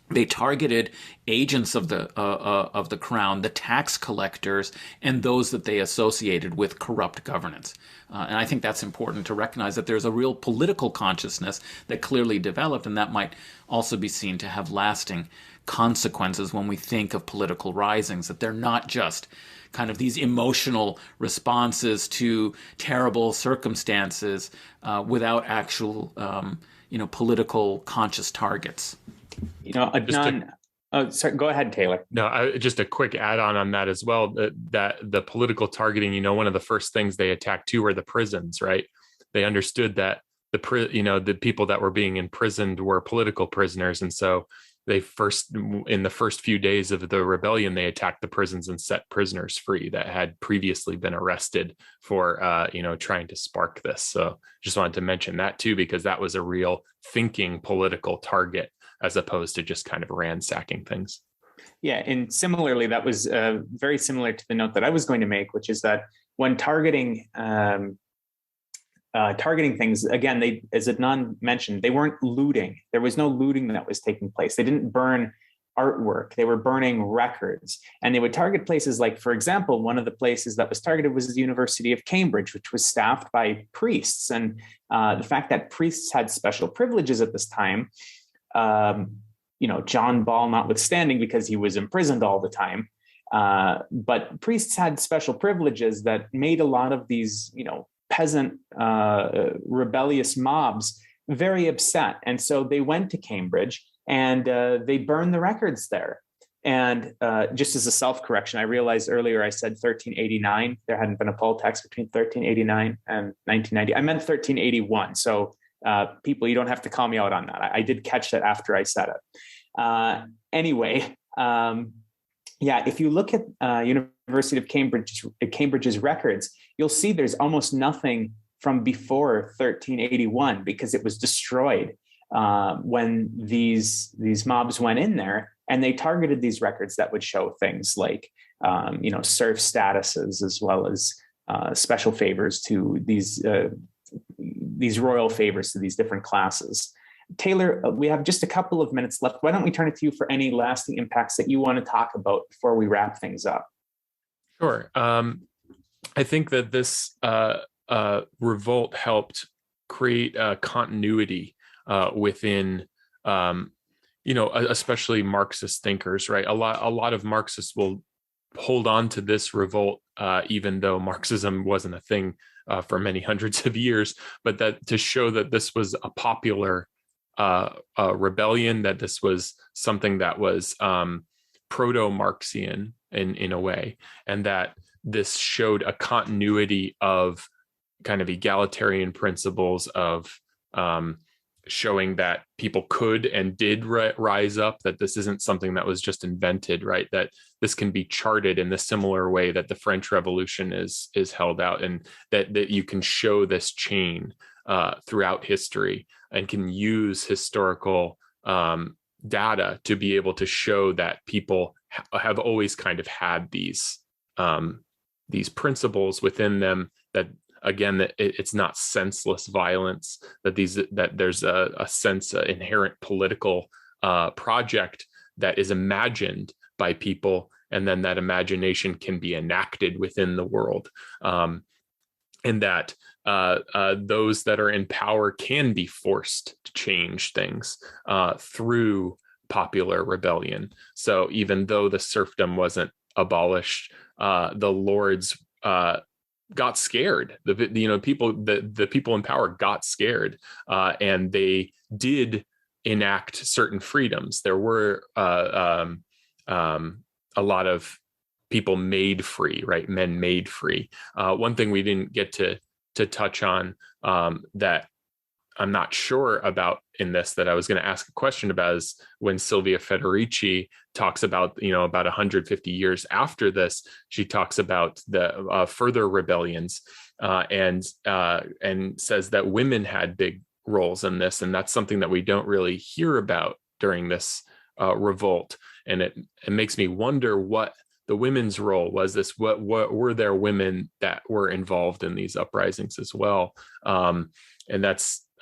They targeted agents of the crown, the tax collectors, and those that they associated with corrupt governance. And I think that's important to recognize, that there's a real political consciousness that clearly developed, and that might also be seen to have lasting consequences when we think of political risings, that they're not just kind of these emotional responses to terrible circumstances without actual, political conscious targets. Adnan, sorry, go ahead, Taylor. No, just a quick add-on on that as well, that the political targeting, one of the first things they attacked too were the prisons, right? They understood that the people that were being imprisoned were political prisoners. And so in the first few days of the rebellion, they attacked the prisons and set prisoners free that had previously been arrested for, trying to spark this. So just wanted to mention that too, because that was a real thinking political target, as opposed to just kind of ransacking things. Yeah, and similarly, that was very similar to the note that I was going to make, which is that when targeting things, again, they, as Adnan mentioned, they weren't looting. There was no looting that was taking place. They didn't burn artwork. They were burning records. And they would target places like, for example, one of the places that was targeted was the University of Cambridge, which was staffed by priests. And the fact that priests had special privileges at this time, John Ball notwithstanding, because he was imprisoned all the time, But priests had special privileges that made a lot of these, peasant rebellious mobs very upset. And so they went to Cambridge and they burned the records there. And just as a self-correction, I realized earlier I said 1389. There hadn't been a poll tax between 1389 and 1990. I meant 1381. So people, you don't have to call me out on that. I did catch that after I said it. Anyway, if you look at University of Cambridge's records, you'll see there's almost nothing from before 1381 because it was destroyed when these mobs went in there, and they targeted these records that would show things like serf statuses as well as special favors to these royal favors to these different classes. Taylor, we have just a couple of minutes left. Why don't we turn it to you for any lasting impacts that you want to talk about before we wrap things up? Sure. I think that this revolt helped create a continuity within, especially Marxist thinkers, right? A lot of Marxists will hold on to this revolt, even though Marxism wasn't a thing for many hundreds of years, but that to show that this was a popular rebellion, that this was something that was proto-Marxian in a way, and that this showed a continuity of kind of egalitarian principles of showing that people could and did rise up, that this isn't something that was just invented, right? That this can be charted in the similar way that the French Revolution is held out, and that you can show this chain throughout history and can use historical data to be able to show that people have always kind of had these principles within them, that again, that it's not senseless violence, that there's a sense, an inherent political project that is imagined by people, and then that imagination can be enacted within the world, and that those that are in power can be forced to change things through popular rebellion. So even though the serfdom wasn't abolished, the lords got scared. The people in power got scared, and they did enact certain freedoms. There were a lot of people made free, right? Men made free. One thing we didn't get to touch on that I'm not sure about in this, that I was going to ask a question about, is when Silvia Federici talks about, about 150 years after this, she talks about the further rebellions and says that women had big roles in this. And that's something that we don't really hear about during this revolt. And it makes me wonder what the women's role was. What were there women that were involved in these uprisings as well? And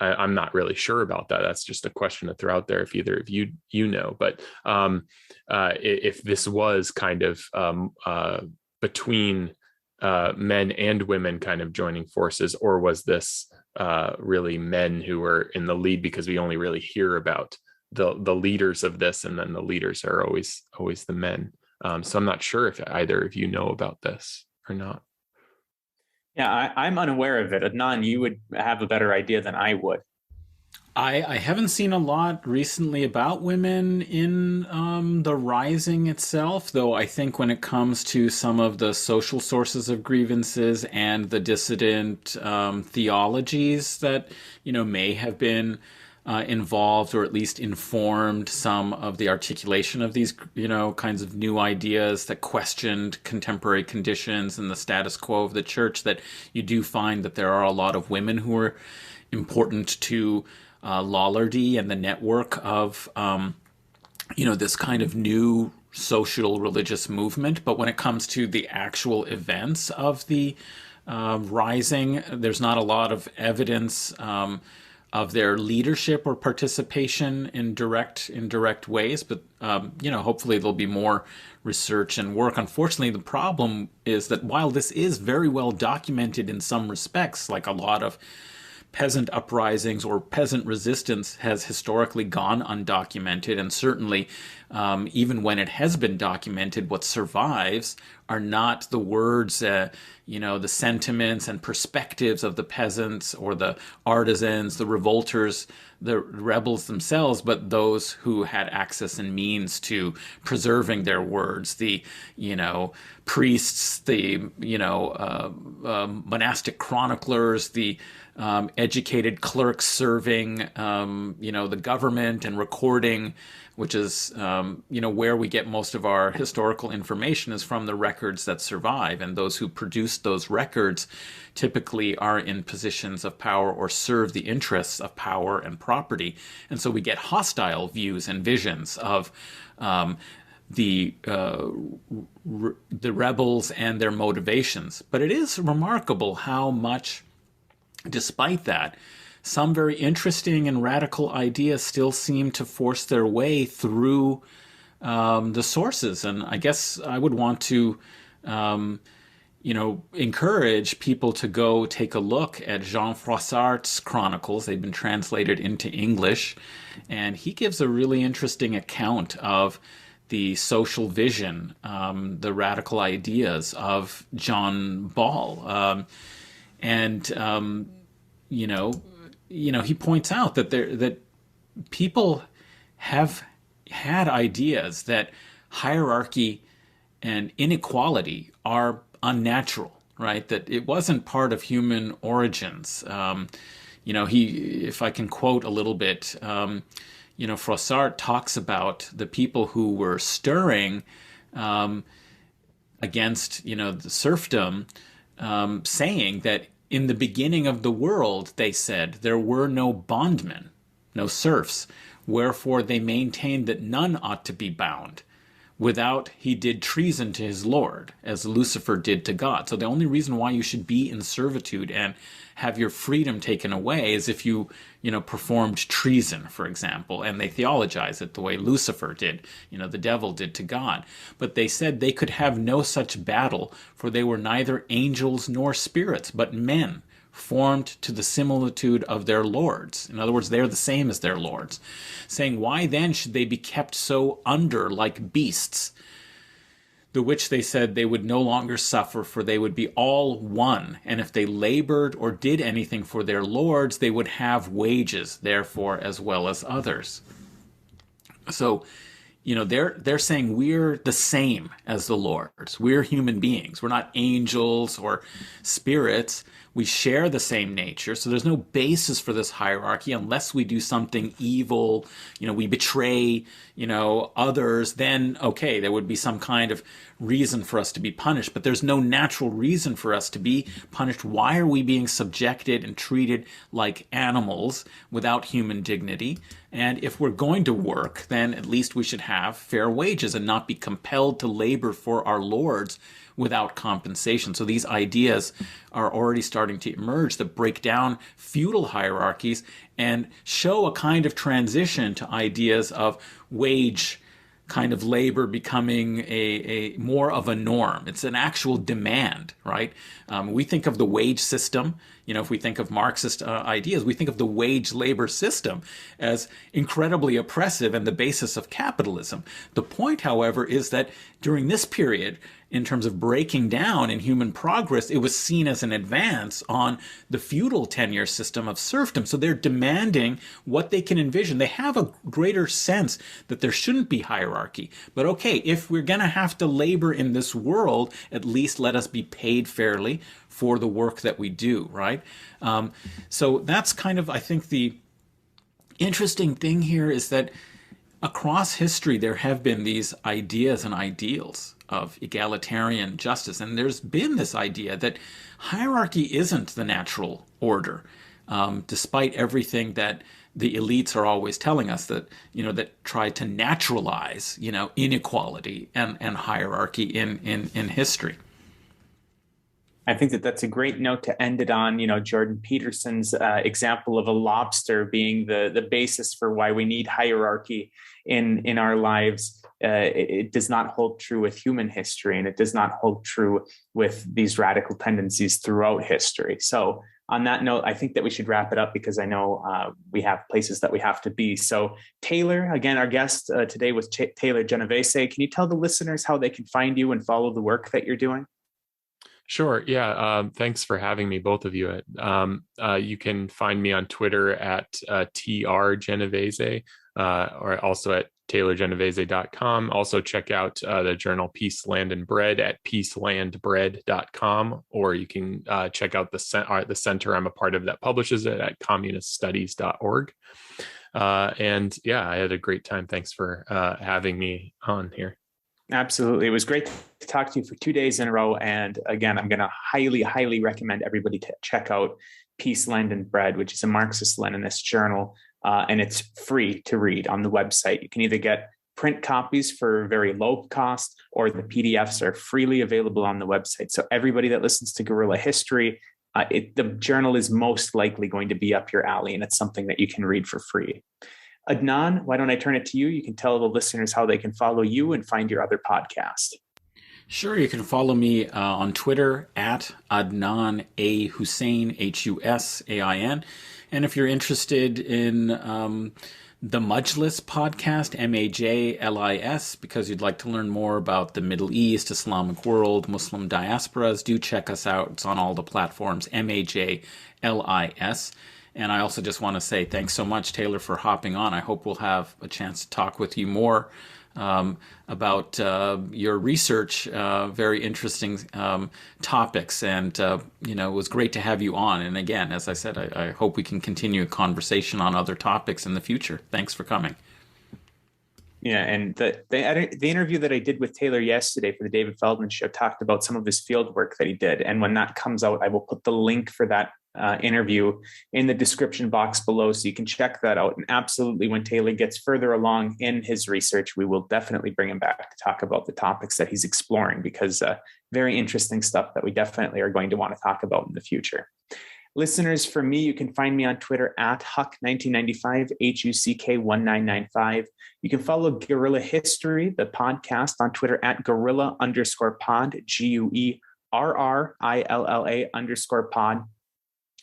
I'm not really sure about that. That's just a question to throw out there if either of you know. But if this was kind of between men and women kind of joining forces, or was this really men who were in the lead, because we only really hear about the leaders of this, and then the leaders are always the men. So I'm not sure if either of you know about this or not. Yeah, I'm unaware of it. Adnan, you would have a better idea than I would. I haven't seen a lot recently about women in the rising itself, though I think when it comes to some of the social sources of grievances and the dissident theologies that, may have been involved, or at least informed some of the articulation of these, kinds of new ideas that questioned contemporary conditions and the status quo of the church, that you do find that there are a lot of women who are important to Lollardy and the network of, this kind of new social religious movement. But when it comes to the actual events of the rising, there's not a lot of evidence of their leadership or participation in direct ways. But, hopefully there'll be more research and work. Unfortunately, the problem is that while this is very well documented in some respects, like a lot of peasant uprisings or peasant resistance has historically gone undocumented, and certainly even when it has been documented, what survives are not the words, the sentiments and perspectives of the peasants or the artisans, the revolters, the rebels themselves, but those who had access and means to preserving their words, the, priests, the, monastic chroniclers, the educated clerks serving, the government and recording, which is, where we get most of our historical information is from the records that survive. And those who produced those records typically are in positions of power or serve the interests of power and property. And so we get hostile views and visions of the rebels and their motivations. But it is remarkable how much, despite that, some very interesting and radical ideas still seem to force their way through the sources. And I guess I would want to, encourage people to go take a look at Jean Froissart's chronicles. They've been translated into English, and he gives a really interesting account of the social vision, the radical ideas of John Ball. He points out that that people have had ideas that hierarchy and inequality are unnatural, right? That it wasn't part of human origins. If I can quote a little bit, Froissart talks about the people who were stirring against, the serfdom, saying that in the beginning of the world, they said, there were no bondmen, no serfs, wherefore they maintained that none ought to be bound. Without he did treason to his Lord, as Lucifer did to God. So the only reason why you should be in servitude and have your freedom taken away is if you, performed treason, for example, and they theologize it the way Lucifer did, the devil did to God. But they said they could have no such battle, for they were neither angels nor spirits, but men, formed to the similitude of their lords. In other words, they're the same as their lords. Saying, why then should they be kept so under like beasts? The which they said they would no longer suffer, for they would be all one. And if they labored or did anything for their lords, they would have wages, therefore, as well as others. So, they're saying we're the same as the lords. We're human beings. We're not angels or spirits. We share the same nature, so there's no basis for this hierarchy unless we do something evil, we betray, others, then, okay, there would be some kind of reason for us to be punished, but there's no natural reason for us to be punished. Why are we being subjected and treated like animals without human dignity? And if we're going to work, then at least we should have fair wages and not be compelled to labor for our lords without compensation. So these ideas are already starting to emerge that break down feudal hierarchies and show a kind of transition to ideas of wage kind of labor becoming a more of a norm. It's an actual demand, right? We think of the wage system, if we think of Marxist ideas, we think of the wage labor system as incredibly oppressive and the basis of capitalism. The point, however, is that during this period, in terms of breaking down in human progress, it was seen as an advance on the feudal tenure system of serfdom. So they're demanding what they can envision. They have a greater sense that there shouldn't be hierarchy. But okay, if we're going to have to labor in this world, at least let us be paid fairly for the work that we do, right? So that's kind of, I think, the interesting thing here is that across history, there have been these ideas and ideals of egalitarian justice. And there's been this idea that hierarchy isn't the natural order, despite everything that the elites are always telling us that, that try to naturalize, inequality and hierarchy in history. I think that that's a great note to end it on. Jordan Peterson's example of a lobster being the basis for why we need hierarchy in our lives. It does not hold true with human history, and it does not hold true with these radical tendencies throughout history. So on that note, I think that we should wrap it up because I know we have places that we have to be. So Taylor, again, our guest today was Taylor Genovese. Can you tell the listeners how they can find you and follow the work that you're doing? Sure. Yeah. Thanks for having me, both of you. You can find me on Twitter at trgenovese, or also at taylorgenovese.com. Also check out the journal Peace, Land, and Bread at peacelandbread.com, or you can check out the center I'm a part of that publishes it at communiststudies.org. And yeah, I had a great time. Thanks for having me on here. Absolutely. It was great to talk to you for 2 days in a row. And again, I'm going to highly, highly recommend everybody to check out Peace, Land, and Bread, which is a Marxist-Leninist journal. And it's free to read on the website. You can either get print copies for very low cost, or the PDFs are freely available on the website. So everybody that listens to Guerrilla History, the journal is most likely going to be up your alley, and it's something that you can read for free. Adnan, why don't I turn it to you? You can tell the listeners how they can follow you and find your other podcast. Sure, you can follow me on Twitter at Adnan A. Husain, Husain. And if you're interested in the Majlis podcast, Majlis, because you'd like to learn more about the Middle East, Islamic world, Muslim diasporas, do check us out. It's on all the platforms, Majlis. And I also just want to say thanks so much, Taylor, for hopping on. I hope we'll have a chance to talk with you more about your research, very interesting topics. And, it was great to have you on. And again, as I said, I hope we can continue a conversation on other topics in the future. Thanks for coming. Yeah, and the interview that I did with Taylor yesterday for the David Feldman Show talked about some of his field work that he did. And when that comes out, I will put the link for that interview in the description box below, so you can check that out. And absolutely, when Taylor gets further along in his research, we will definitely bring him back to talk about the topics that he's exploring, because very interesting stuff that we definitely are going to want to talk about in the future. Listeners, for me, you can find me on Twitter at Huck1995, HUCK1995. You can follow Guerrilla History, the podcast, on Twitter at Guerrilla_pod, GUERRILLA_pod.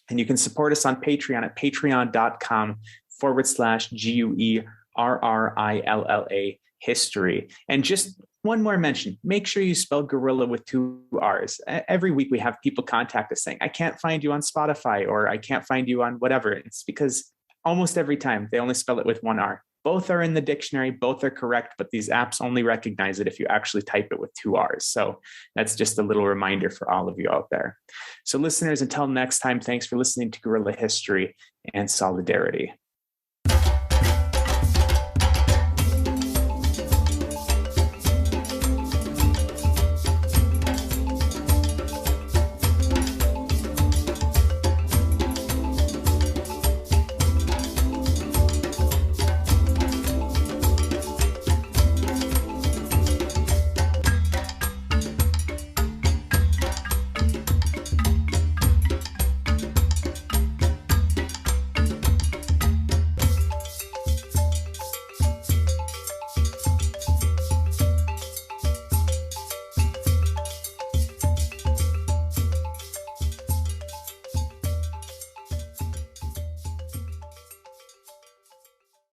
And you can support us on Patreon at patreon.com/GUERRILLA history. And just one more mention, make sure you spell gorilla with 2 R's. Every week we have people contact us saying, I can't find you on Spotify, or I can't find you on whatever. It's because almost every time they only spell it with 1 R. Both are in the dictionary, both are correct, but these apps only recognize it if you actually type it with 2 R's. So that's just a little reminder for all of you out there. So listeners, until next time, thanks for listening to Guerrilla History and Solidarity.